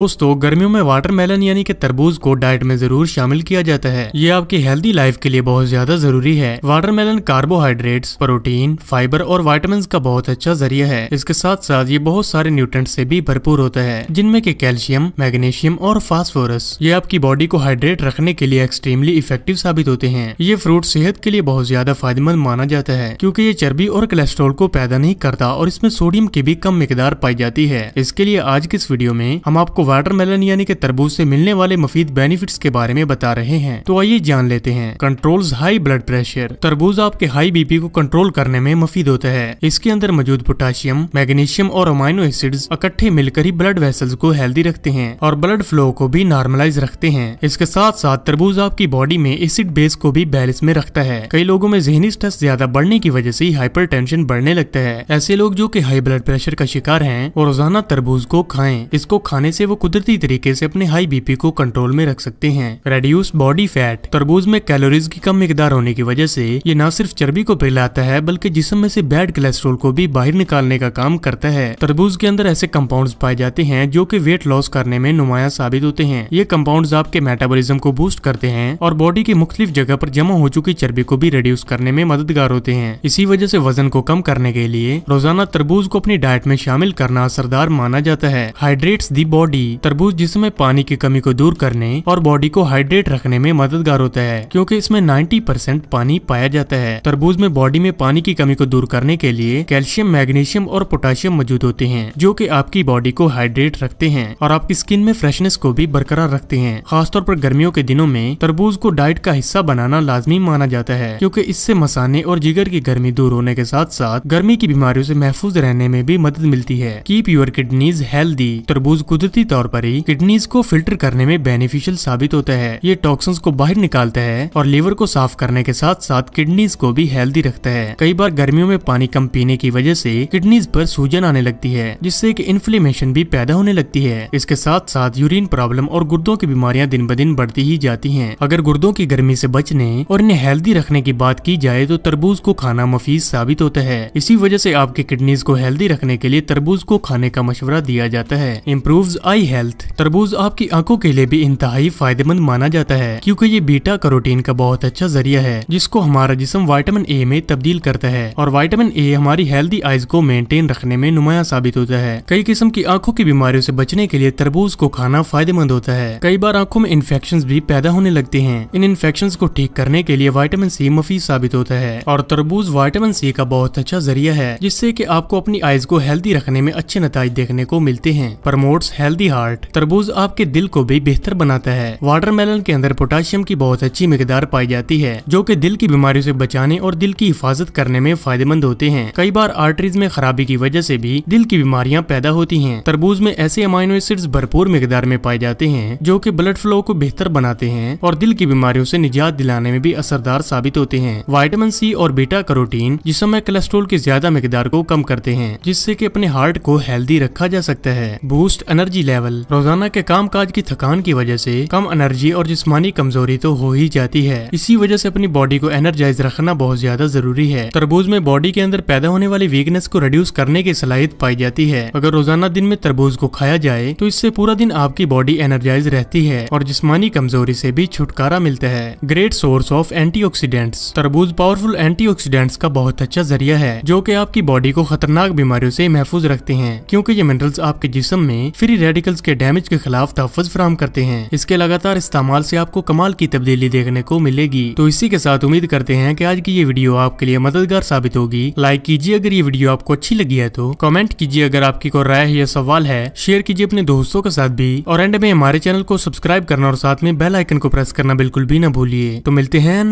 दोस्तों गर्मियों में वाटरमेलन यानी कि तरबूज को डाइट में जरूर शामिल किया जाता है। ये आपकी हेल्दी लाइफ के लिए बहुत ज्यादा जरूरी है। वाटरमेलन कार्बोहाइड्रेट्स, प्रोटीन, फाइबर और विटामिन्स का बहुत अच्छा जरिया है। इसके साथ साथ ये बहुत सारे न्यूट्रिएंट्स से भी भरपूर होता है, जिनमें कि कैल्शियम, मैग्नीशियम और फास्फोरस। ये आपकी बॉडी को हाइड्रेट रखने के लिए एक्सट्रीमली इफेक्टिव साबित होते हैं। ये फ्रूट सेहत के लिए बहुत ज्यादा फायदेमंद माना जाता है, क्योंकि ये चर्बी और कोलेस्ट्रॉल को पैदा नहीं करता और इसमें सोडियम की भी कम मिकदार पाई जाती है। इसके लिए आज की इस वीडियो में हम आपको वाटरमेलन यानी कि तरबूज से मिलने वाले मुफीद बेनिफिट्स के बारे में बता रहे हैं। तो आइए जान लेते हैं। Controls high blood pressure. तरबूज आपके हाई बीपी को कंट्रोल करने में मुफीद होता है। इसके अंदर मौजूद पोटाशियम, मैग्नीशियम और अमाइनो एसिड्स इकट्ठे मिलकर ही ब्लड वेसल्स को हेल्दी रखते हैं और ब्लड फ्लो को भी नॉर्मलाइज रखते हैं। इसके साथ साथ तरबूज आपकी बॉडी में एसिड बेस को भी बैलेंस में रखता है। कई लोगों में ज़हनी स्ट्रेस ज्यादा बढ़ने की वजह से ही हाइपरटेंशन बढ़ने लगता है। ऐसे लोग जो कि हाई ब्लड प्रेशर का शिकार हैं, वो रोजाना तरबूज को खाएं। इसको खाने से वो कुदरती तरीके से अपने हाई बीपी को कंट्रोल में रख सकते हैं। Reduce body fat. तरबूज में कैलोरीज की कम मिकदार होने की वजह से ये न सिर्फ चर्बी को पिघलाता है, बल्कि जिस्म में से बैड कोलेस्ट्रॉल को भी बाहर निकालने का काम करता है। तरबूज के अंदर ऐसे कंपाउंड्स पाए जाते हैं जो कि वेट लॉस करने में नुमाया साबित होते हैं। ये कंपाउंड्स आपके मेटाबॉलिज्म को बूस्ट करते हैं और बॉडी की मुख्तलिफ जगह पर जमा हो चुकी चर्बी को भी रिड्यूस करने में मददगार होते हैं। इसी वजह से वजन को कम करने के लिए रोजाना तरबूज को अपनी डाइट में शामिल करना असरदार माना जाता है। Hydrates the body. तरबूज जिसमें पानी की कमी को दूर करने और बॉडी को हाइड्रेट रखने में मददगार होता है, क्योंकि इसमें 90% पानी पाया जाता है। तरबूज में बॉडी में पानी की कमी को दूर करने के लिए कैल्शियम, मैग्नीशियम और पोटाशियम मौजूद होते हैं, जो कि आपकी बॉडी को हाइड्रेट रखते हैं और आपकी स्किन में फ्रेशनेस को भी बरकरार रखते हैं। खासतौर पर गर्मियों के दिनों में तरबूज को डाइट का हिस्सा बनाना लाजमी माना जाता है, क्योंकि इससे मसाने और जिगर की गर्मी दूर होने के साथ साथ गर्मी की बीमारियों से महफूज रहने में भी मदद मिलती है। Keep your kidneys healthy. तरबूज कुदरती तौर पर ही किडनीज को फिल्टर करने में बेनिफिशियल साबित होता है। ये टॉक्सिन्स को बाहर निकालता है और लीवर को साफ करने के साथ साथ किडनीज को भी हेल्दी रखता है। कई बार गर्मियों में पानी कम पीने की वजह से किडनीज पर सूजन आने लगती है, जिससे कि इन्फ्लेमेशन भी पैदा होने लगती है। इसके साथ साथ यूरिन प्रॉब्लम और गुर्दों की बीमारियां दिन ब दिन बढ़ती ही जाती हैं। अगर गुर्दों की गर्मी से बचने और इन्हें हेल्दी रखने की बात की जाए तो तरबूज को खाना मुफीद साबित होता है। इसी वजह से आपके किडनीज को हेल्दी रखने के लिए तरबूज को खाने का मशवरा दिया जाता है। इम्प्रूव्स आई हेल्थ। तरबूज आपकी आंखों के लिए भी इंतहाई फायदेमंद माना जाता है, क्योंकि ये बीटा कैरोटीन का बहुत अच्छा जरिया है, जिसको हमारा जिस्म विटामिन ए में तब्दील करता है और विटामिन ए हमारी हेल्दी आइज को मेंटेन रखने में नुमाया साबित होता है। कई किस्म की आंखों की बीमारियों से बचने के लिए तरबूज को खाना फायदेमंद होता है। कई बार आंखों में इन्फेक्शंस भी पैदा होने लगते हैं। इन इन्फेक्शंस को ठीक करने के लिए विटामिन सी मुफीद साबित होता है और तरबूज विटामिन सी का बहुत अच्छा जरिया है, जिससे कि आपको अपनी आइज को हेल्दी रखने में अच्छे नतीजे देखने को मिलते हैं। Promotes healthy heart. तरबूज आपके दिल को भी बेहतर बनाता है। वाटरमेलन के अंदर पोटाशियम की बहुत अच्छी मिकदार पाई जाती है, जो कि दिल की बीमारियों से बचाने और दिल की हिफाजत करने में फायदेमंद होते हैं। कई बार आर्टरीज में खराबी की वजह से भी दिल की बीमारियां पैदा होती हैं। तरबूज में ऐसे अमाइनो एसिड्स भरपूर मिकदार में पाए जाते हैं, जो कि ब्लड फ्लो को बेहतर बनाते हैं और दिल की बीमारियों से निजात दिलाने में भी असरदार साबित होते हैं। विटामिन सी और बीटा कैरोटीन जिस्म में कोलेस्ट्रॉल की ज्यादा मिकदार को कम करते हैं, जिससे कि अपने हार्ट को हेल्दी रखा जा सकता है। Boost energy level. रोजाना के काम काज की थकान की वजह से कम एनर्जी और जिस्मानी कमजोरी तो हो ही जाती है। इसी वजह से अपनी बॉडी को एनर्जाइज रखना बहुत ज्यादा जरूरी है। तरबूज में बॉडी के अंदर पैदा होने वाली वीकनेस को रिड्यूस करने की सलाहियत पाई जाती है। अगर रोजाना दिन में तरबूज को खाया जाए तो इससे पूरा दिन आपकी बॉडी एनर्जाइज रहती है और जिस्मानी कमजोरी से भी छुटकारा मिलता है। Great source of antioxidants. तरबूज पावरफुल एंटीऑक्सीडेंट्स का बहुत अच्छा जरिया है, जो कि आपकी बॉडी को खतरनाक बीमारियों से महफूज रखते हैं, क्योंकि ये मिनरल्स आपके जिस्म में फ्री रेडिकल्स के डैमेज के खिलाफ तहफ़्फ़ुज़ फराहम करते हैं। इसके लगातार इस्तेमाल से आपको कमाल की तब्दीली देखने को मिलेगी। तो इसी के साथ उम्मीद करते हैं कि आज की ये वीडियो आपके लिए मददगार साबित होगी। लाइक कीजिए अगर ये वीडियो आपको अच्छी लगी है तो, कमेंट कीजिए अगर आपकी कोई राय या सवाल है, शेयर कीजिए अपने दोस्तों के साथ भी, और एंड में हमारे चैनल को सब्सक्राइब करना और साथ में बेल आइकन को प्रेस करना बिल्कुल भी न भूलिए। तो मिलते हैं